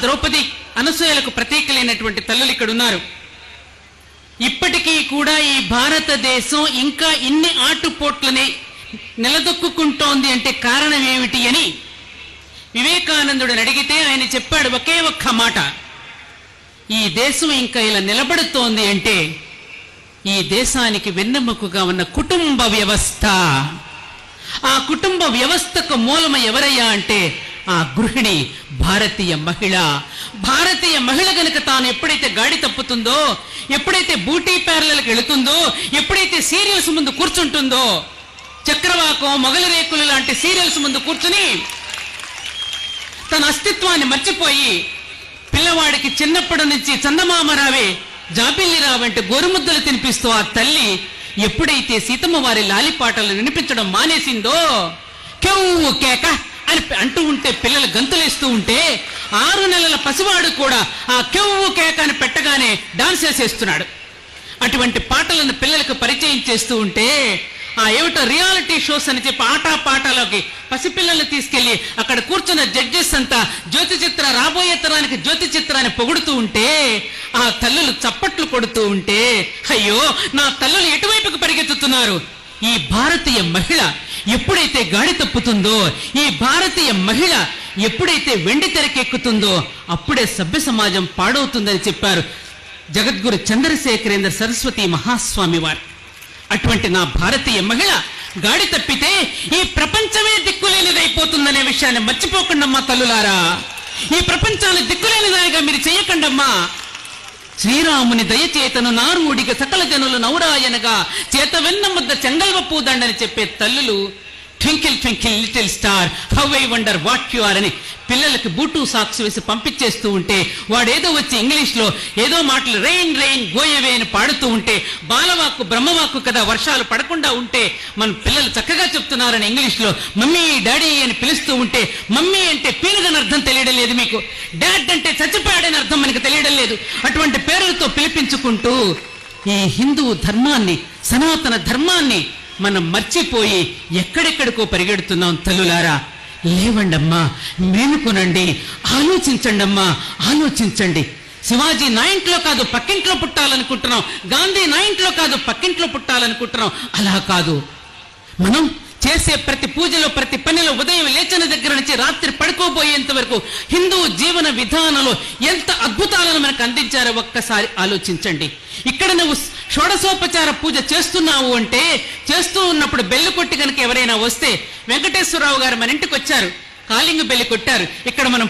ద్రౌపది అనసూయలకు ప్రతీకలైనటువంటి తల్లులు ఇక్కడ ఉన్నారు. ఇప్పటికీ కూడా ఈ భారతదేశం ఇంకా ఇన్ని ఆటుపోట్లని నిలదొక్కుంటోంది అంటే కారణం ఏమిటి అని వివేకానందుడిని అడిగితే ఆయన చెప్పాడు ఒకే ఒక్క మాట, ఈ దేశం ఇంకా ఇలా నిలబడుతోంది అంటే ఈ దేశానికి వెన్నెముకగా ఉన్న కుటుంబ వ్యవస్థ. ఆ కుటుంబ వ్యవస్థకు మూలమ ఎవరయ్యా అంటే ఆ గృహిణి, భారతీయ మహిళ. భారతీయ మహిళ గనుక తాను ఎప్పుడైతే గాడి తప్పుతుందో, ఎప్పుడైతే బూటీ ప్యారలకు వెళుతుందో, ఎప్పుడైతే సీరియల్స్ ముందు కూర్చుంటుందో, చక్రవాకం, మొగలి రేకులు లాంటి సీరియల్స్ ముందు కూర్చుని తన అస్తిత్వాన్ని మర్చిపోయి పిల్లవాడికి చిన్నప్పటి నుంచి చందమామ రావే, జాబిల్లి రావంటే గోరుముద్దలు తినిపిస్తూ ఆ తల్లి ఎప్పుడైతే సీతమ్మ వారి లాలిపాటలు వినిపించడం మానేసిందో, కెవ్వు కేక అని అంటూ ఉంటే పిల్లలు గంతులేస్తూ ఉంటే 6 నెలల పసివాడు కూడా ఆ కెవ్వు కేక అని పెట్టగానే డాన్స్ చేసేస్తున్నాడు. అటువంటి పాటలను పిల్లలకు పరిచయం చేస్తూ ఉంటే ఏమిటో రియాలిటీ షోస్ అని చెప్పి ఆటా పాటలోకి పసిపిల్లల్ని తీసుకెళ్లి అక్కడ కూర్చున్న జడ్జెస్ అంతా జ్యోతి చిత్ర, రాబోయే తరానికి జ్యోతి చిత్రాన్ని పొగుడుతూ ఉంటే ఆ తల్లులు చప్పట్లు కొడుతూ ఉంటే అయ్యో నా తల్లులు ఎటువైపుకు పరిగెత్తుతున్నారు. ఈ భారతీయ మహిళ ఎప్పుడైతే గాడి తప్పుతుందో, ఈ భారతీయ మహిళ ఎప్పుడైతే వెండి తెరకెక్కుతుందో అప్పుడే సభ్య సమాజం పాడవుతుందని చెప్పారు జగద్గురు చంద్రశేఖరేంద్ర సరస్వతి మహాస్వామి వారు. అటువంటి నా భారతీయ మహిళ గాడి తప్పితే ఈ ప్రపంచమే దిక్కులేనిదైపోతుందనే విషయాన్ని మర్చిపోకండమ్మా తల్లులారా. ఈ ప్రపంచాన్ని దిక్కులేనిదానిగా మీరు చెయ్యకండమ్మా. శ్రీరాముని దయచేతను నారుడిగా సకల జనులు నౌరాయనగా చేత వెన్న ముద్ద చెంగల్వ పూదండని చెప్పే తల్లులు twinkle twinkle little star how I wonder what you are అని పిల్లలకి బూటు సాక్స్ వేసి పంపించేస్తూ ఉంటే వాడేదో వచ్చి ఇంగ్లీష్లో ఏదో మాటలు రెయిన్ రెయిన్ గోయవే అని పాడుతూ ఉంటే బాలవాక్కు బ్రహ్మవాక్కు కదా, వర్షాలు పడకుండా ఉంటే మన పిల్లలు చక్కగా చెప్తున్నారని ఇంగ్లీష్లో మమ్మీ డాడీ అని పిలుస్తూ ఉంటే మమ్మీ అంటే పీనుగని అర్థం తెలియడం లేదు మీకు, డాడ్ అంటే చచ్చిపోయాడని అర్థం మనకు తెలియడం లేదు. అటువంటి పేర్లతో పిలిపించుకుంటూ ఈ హిందూ ధర్మాన్ని, సనాతన ధర్మాన్ని మనం మర్చిపోయి ఎక్కడెక్కడికో పరిగెడుతున్నాం. తల్లులారా లేవండమ్మా, మేలుకొనండి, ఆలోచించండమ్మా, ఆలోచించండి. శివాజీ నా ఇంట్లో కాదు పక్కింట్లో పుట్టాలనుకుంటున్నాం, గాంధీ నా ఇంట్లో కాదు పక్కింట్లో పుట్టాలనుకుంటున్నాం. అలా కాదు, మనం చేసే ప్రతి పూజలో, ప్రతి పనిలో, ఉదయం లేచిన దగ్గర నుంచి రాత్రి పడుకోబోయేంత వరకు హిందూ జీవన విధానంలో ఎంత అద్భుతాలను మనకు అందించారో ఒక్కసారి ఆలోచించండి. ఇక్కడ నువ్వు షోడశోపచార పూజ చేస్తున్నావు అంటే చేస్తూ ఉన్నప్పుడు బెల్లు కొట్టి కనుక ఎవరైనా వస్తే, వెంకటేశ్వరరావు గారు మన ఇంటికి వచ్చారు, కాలింగ్ బెల్లి కొట్టారు, ఇక్కడ మనం